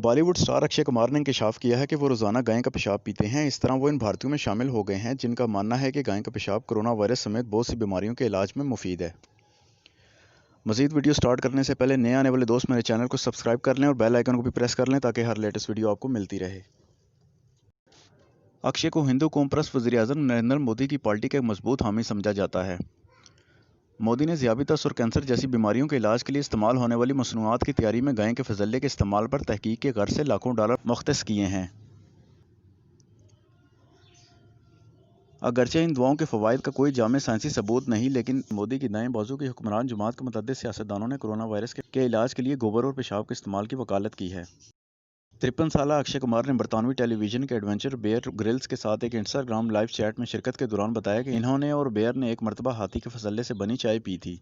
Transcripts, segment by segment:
Bollywood star Akshay Kumar ने इंकशाफ किया है कि वो रोजाना गाय का पेशाब पीते हैं। इस तरह वो इन भारतीयों में शामिल हो गए हैं जिनका मानना है कि गाय का पेशाब कोरोना वायरस समेत बहुत सी बीमारियों के इलाज में मुफीद है। मजीद वीडियो स्टार्ट करने से पहले नए आने वाले दोस्त मेरे चैनल को सब्सक्राइब कर लें और बेल आइकन को भी प्रेस कर लें ताकि हर लेटेस्ट वीडियो आपको मिलती रहे। अक्षय को हिंदू कौम परस्त वज़ीर-ए-आज़म नरेंद्र मोदी की पार्टी का एक मजबूत हामी समझा जाता है। मोदी ने ज़ियाबितस और कैंसर जैसी बीमारियों के इलाज के लिए इस्तेमाल होने वाली मसनूआत की तैयारी में गाय के फजले के इस्तेमाल पर तहकीक के गर्ज से लाखों डॉलर मुख्तस किए हैं। अगरचे इन दुआओं के फ़वाइद का कोई जामे साइंसी सबूत नहीं, लेकिन मोदी की दाएं बाजू की हुक्मरान जमात के मुतअद्दिद सियासतदानों ने कोरोना वायरस के इलाज के लिए गोबर और पेशाब के इस्तेमाल की वकालत की है। 53 साला अक्षय कुमार ने बरतानवी टेलीविजन के एडवेंचर बेयर ग्रिल्स के साथ एक इंस्टाग्राम लाइव चैट में शिरकत के दौरान बताया कि इन्होंने और बेयर ने एक मरतबा हाथी के फसले से बनी चाय पी थी।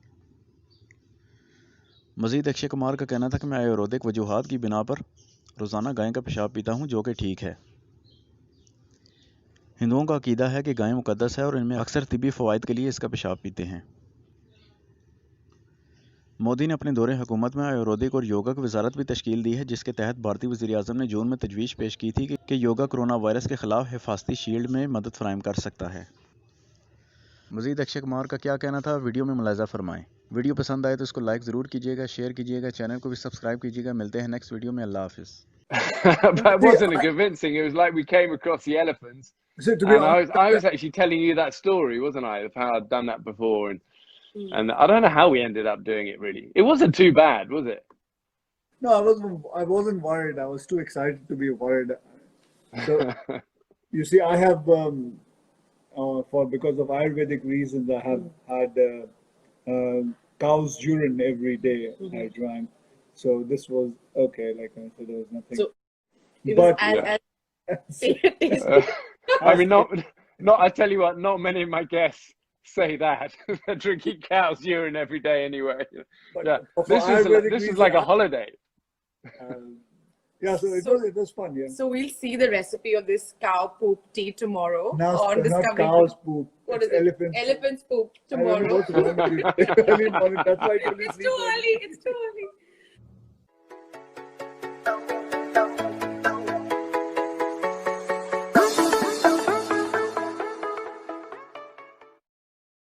मजीद अक्षय कुमार का कहना था कि मैं आयुर्वेदिक वजूहात की बिना पर रोज़ाना गाय का पेशाब पीता हूँ, जो कि ठीक है। हिंदुओं का अकीदा है कि गाय मुकद्दस है और इनमें अक्सर तिब्बी फ़वाइद के लिए इसका पेशाब पीते हैं। मोदी ने अपने दौरे हुकूमत में आयुर्वेदिक और योगा की वजारत भी तश्कील दी है, जिसके तहत भारतीय वज़ीर-ए-आज़म ने जून में तजवीज़ पेश की थी कि योगा कोरोना वायरस के खिलाफ हिफाजती शील्ड में मदद फराहम कर सकता है। मजीद अक्षय कुमार का क्या कहना था, वीडियो में मुलाहिज़ा फरमाएं। वीडियो पसंद आए तो इसको लाइक ज़रूर कीजिएगा, शेयर कीजिएगा, चैनल को भी सब्सक्राइब कीजिएगा। मिलते हैं नेक्स्ट वीडियो में। अल्लाह हाफिज़। That wasn't convincing. It was like we came across the elephants, and I was actually telling you that story, wasn't I? Of how I'd done that before, and I don't know how we ended up doing it. Really, it wasn't too bad, was it? No, I wasn't worried. I was too excited to be worried. So you see, I have because of Ayurvedic reasons, I have had cow's urine every day. I drank, so this was okay. Like I said, there was nothing. So, but I mean, not. I tell you what, not many of my guests say that. They're drinking cow's urine every day anyway. Yeah, this is like a holiday. Yeah, so it was fun. Yeah. So we'll see the recipe of this cow poop tea tomorrow on Discovery. Not cow's poop. What is it? Elephant's poop tomorrow. It's too early. It's too early.